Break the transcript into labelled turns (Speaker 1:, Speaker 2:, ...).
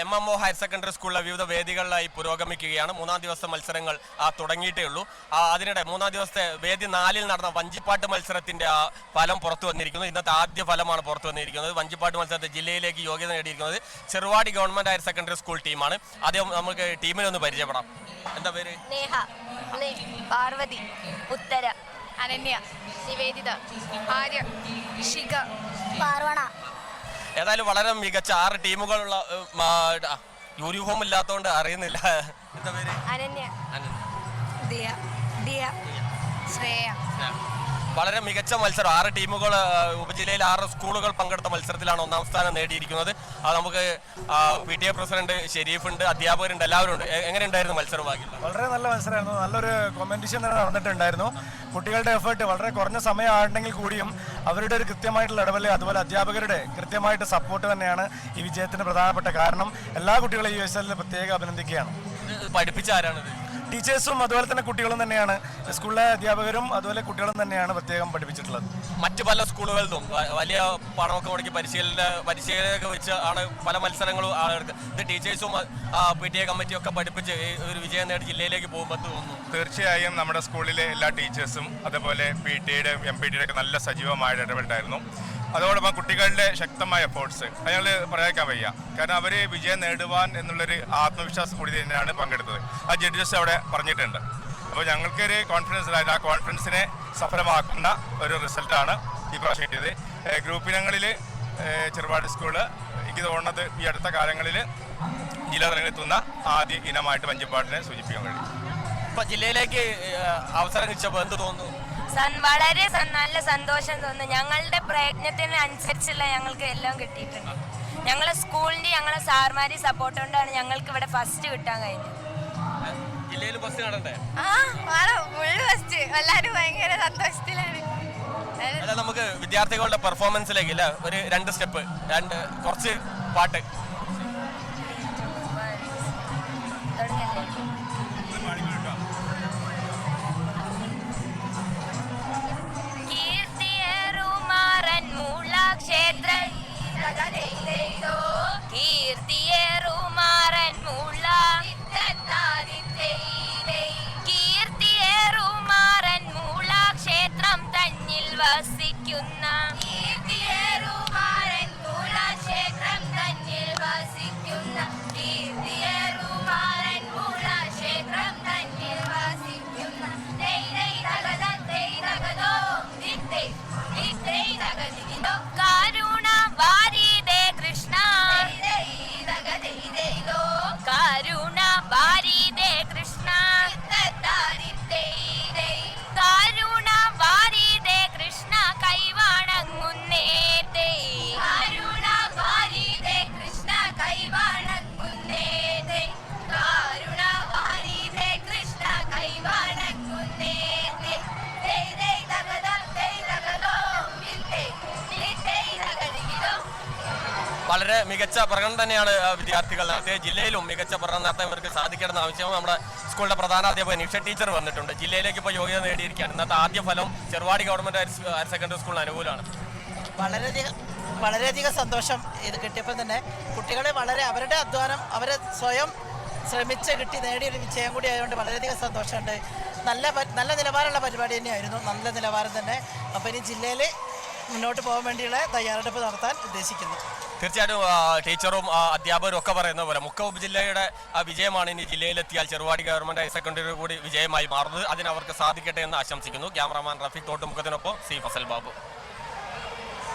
Speaker 1: MMO higher secondary സ്കൂളിലെ വിവിധ വേദികളിലായി പുരോഗമിക്കുകയാണ്. മൂന്നാം ദിവസത്തെ മത്സരങ്ങൾ തുടങ്ങിയിട്ടേ ഉള്ളൂ. അതിനിടെ മൂന്നാം ദിവസത്തെ വേദി 4-ൽ നടന്ന വഞ്ചിപ്പാട്ട് മത്സരത്തിന്റെ ഫലം പുറത്തു വന്നിരിക്കുന്നു. ഇന്നത്തെ ആദ്യ ഫലമാണ് പുറത്തു വന്നിരിക്കുന്നത്. വഞ്ചിപ്പാട്ട് മത്സരത്തെ ജില്ലയിലേക്ക് യോഗ്യത നേടിയിരിക്കുന്നത് Cheruvadi government higher secondary school ടീമാണ്. ആദ്യം നമുക്ക് ടീമിനെ ഒന്ന് പരിചയപ്പെടാം. എന്താ പേര്?
Speaker 2: നേഹ, പാർവതി, ഉത്തര,
Speaker 3: അനന്യ, നിവേദിത, ആര്യ, ശിഖ,
Speaker 2: പാർവണ.
Speaker 1: ഏതായാലും വളരെ മികച്ച 6 ടീമുകളുള്ള യൂണിഫോം ഇല്ലാത്തതുകൊണ്ട് അറിയുന്നില്ല. എന്താ പേര്?
Speaker 2: അനന്യ,
Speaker 3: ദിയ, ദിയ, ശ്രേയ.
Speaker 1: വളരെ മികച്ച മത്സരം. 6 ടീമുകൾ ഉപജില്ലയിൽ 6 സ്കൂളുകൾ പങ്കെടുത്ത മത്സരത്തിലാണ് ഒന്നാം സ്ഥാനം നേടിയിരിക്കുന്നത്. നമുക്ക് PTA പ്രസിഡന്റ് ഷെരീഫുണ്ട്, അധ്യാപകരുണ്ട്, എല്ലാവരും ഉണ്ട്. എങ്ങനെയുണ്ടായിരുന്നു മത്സരം?
Speaker 4: വളരെ നല്ല മത്സരമായിരുന്നു. നല്ലൊരു കോമ്പറ്റീഷൻ തന്നെ നടന്നിട്ടുണ്ടായിരുന്നു. കുട്ടികളുടെ എഫേർട്ട് വളരെ കുറഞ്ഞ സമയമാണെങ്കിൽ കൂടിയും അവരുടെ ഒരു കൃത്യമായിട്ടുള്ള ഇടപെടൽ, അതുപോലെ അധ്യാപകരുടെ കൃത്യമായിട്ട് സപ്പോർട്ട് തന്നെയാണ് ഈ വിജയത്തിന് പ്രധാനപ്പെട്ട കാരണം. എല്ലാ കുട്ടികളെയും ഈ USL പ്രത്യേകം അഭിനന്ദിക്കുകയാണ്.
Speaker 1: പഠിപ്പിച്ച ആരാണിത്?
Speaker 4: ടീച്ചേഴ്സും അതുപോലെ തന്നെ കുട്ടികളും തന്നെയാണ്. സ്കൂളിലെ അധ്യാപകരും അതുപോലെ കുട്ടികളും തന്നെയാണ് പ്രത്യേകം പഠിപ്പിച്ചിട്ടുള്ളത്.
Speaker 1: മറ്റു പല സ്കൂളുകളിലും വലിയ പണമൊക്കെ മുടക്കി പരിശീലനമൊക്കെ വെച്ച് ആണ് പല മത്സരങ്ങളും ഇത് ടീച്ചേഴ്സും PTA കമ്മിറ്റിയും ഒക്കെ പഠിപ്പിച്ച് ഒരു വിജയം നേടി ജില്ലയിലേക്ക് പോകുമ്പോൾ തോന്നുന്നു.
Speaker 5: തീർച്ചയായും നമ്മുടെ സ്കൂളിലെ എല്ലാ ടീച്ചേഴ്സും അതുപോലെ PTA MPTA ഒക്കെ നല്ല സജീവമായിട്ട് ഇടപെട്ടായിരുന്നു. അതോടൊപ്പം കുട്ടികളുടെ ശക്തമായ എഫോർട്സ് അയാൾ പറയാൻ വയ്യ. കാരണം അവർ വിജയം നേടുവാൻ എന്നുള്ളൊരു ആത്മവിശ്വാസം കൂടി തന്നെയാണ് പങ്കെടുത്തത്. ആ ജഡ്ജസ് അവിടെ പറഞ്ഞിട്ടുണ്ട്. അപ്പോൾ ഞങ്ങൾക്കൊരു കോൺഫിഡൻസ് ഉണ്ടായിരുന്നു. ആ കോൺഫിഡൻസിനെ സഫലമാക്കുന്ന ഒരു റിസൾട്ടാണ് ഈ പ്രാവശ്യം കിട്ടിയത്. ഗ്രൂപ്പിനങ്ങളിൽ ചെറുപാട് സ്കൂള് എനിക്ക് തോന്നുന്നത് ഈ അടുത്ത കാലങ്ങളിൽ ജില്ലാതലങ്ങളിലെത്തുന്ന ആദ്യ ഇനമായിട്ട് വഞ്ചിപ്പാട്ടിനെ സൂചിപ്പിക്കാൻ കഴിയും.
Speaker 1: ഇപ്പം ജില്ലയിലേക്ക് അവസരം കിട്ടിയപ്പോൾ എന്ത് തോന്നുന്നു?
Speaker 2: വളരെ നല്ല സന്തോഷം തോന്നുന്നു. ഞങ്ങളുടെ പ്രയത്നത്തിന് അനുസരിച്ചുള്ള ഞങ്ങൾക്ക് എല്ലാം കിട്ടിയിട്ടുണ്ട്. ഞങ്ങളെ സ്കൂളിന്റെ ഞങ്ങളെ സാർമാരുടെ സപ്പോർട്ട് കൊണ്ടാണ് ഞങ്ങൾക്ക് ഇവിടെ ഫസ്റ്റ് കിട്ടാൻ കഴിഞ്ഞത്.
Speaker 1: ജില്ലയിൽ ഫസ്റ്റ് കാണണ്ടേ?
Speaker 3: ഫസ്റ്റ് എല്ലാവരും ഭയങ്കര സന്തോഷത്തിലാണ്.
Speaker 1: നമുക്ക് വിദ്യാർത്ഥികളുടെ പെർഫോമൻസിലേക്ക് ഇല്ല ഒരു 2 സ്റ്റെപ്പ്, കുറച്ച് പാട്ട്.
Speaker 2: ക്ഷേത്രം തന്നിൽ വസിക്കുന്ന കരുണ വാരിദേ കൃഷ്ണ, കരുണ വാരിദേ കൃഷ്ണ, കരുണ വാരിദേ കൃഷ്ണ കൈവണങ്ങുന്നേ, കരുണ വാരിദേ കൃഷ്ണ കൈവണങ്ങുന്നേ, കരുണ വാരിദേ കൃഷ്ണ കൈവണങ്ങുന്നേ.
Speaker 1: വളരെ മികച്ച പ്രകടനം തന്നെയാണ് വിദ്യാർത്ഥികൾ നടത്തിയത്. ജില്ലയിലും മികച്ച പ്രകടനം നടത്താൻ ഇവർക്ക് സാധിക്കണമെന്ന് ആവശ്യം നമ്മുടെ സ്കൂളിന്റെ പ്രധാനാധ്യാപകൻ നിഷ ടീച്ചർ വന്നിട്ടുണ്ട്. ജില്ലയിലേക്ക് ഇപ്പോൾ യോഗ്യത നേടിയിരിക്കുകയാണ്. ഇന്നത്തെ ആദ്യ ഫലം ചെറുവാടി ഗവൺമെന്റ് ഹയർ സെക്കൻഡറി സ്കൂളിന് അനുകൂലമാണ്.
Speaker 6: വളരെയധികം സന്തോഷം ഇത് കിട്ടിയപ്പോൾ തന്നെ. കുട്ടികളെ അവരുടെ അധ്വാനം അവരെ സ്വയം ശ്രമിച്ച് നേടിയൊരു വിജയം കൂടി ആയതുകൊണ്ട് വളരെയധികം സന്തോഷമുണ്ട്. നല്ല നിലവാരമുള്ള പരിപാടി തന്നെയായിരുന്നു. നല്ല നിലവാരം തന്നെ. അപ്പോൾ ഇനി ജില്ലയിൽ മുന്നോട്ട് പോകാൻ വേണ്ടിയുള്ള തയ്യാറെടുപ്പ് നടത്താൻ ഉദ്ദേശിക്കുന്നു.
Speaker 1: തീർച്ചയായിട്ടും ടീച്ചറും അധ്യാപകരും ഒക്കെ പറയുന്ന പോലെ മുക്ക ഉപജില്ലയുടെ വിജയമാണ് ഇനി ജില്ലയിലെത്തിയാൽ ചെറുവാടി ഗവൺമെന്റ് ഹയർ സെക്കൻഡറി കൂടി വിജയമായി മാറുന്നത്. അതിനവർക്ക് സാധിക്കട്ടെ എന്ന് ആശംസിക്കുന്നു. ക്യാമറാമാൻ റഫീഖ് തോട്ടുമുഖത്തിനൊപ്പം C. ഫസൽ ബാബു.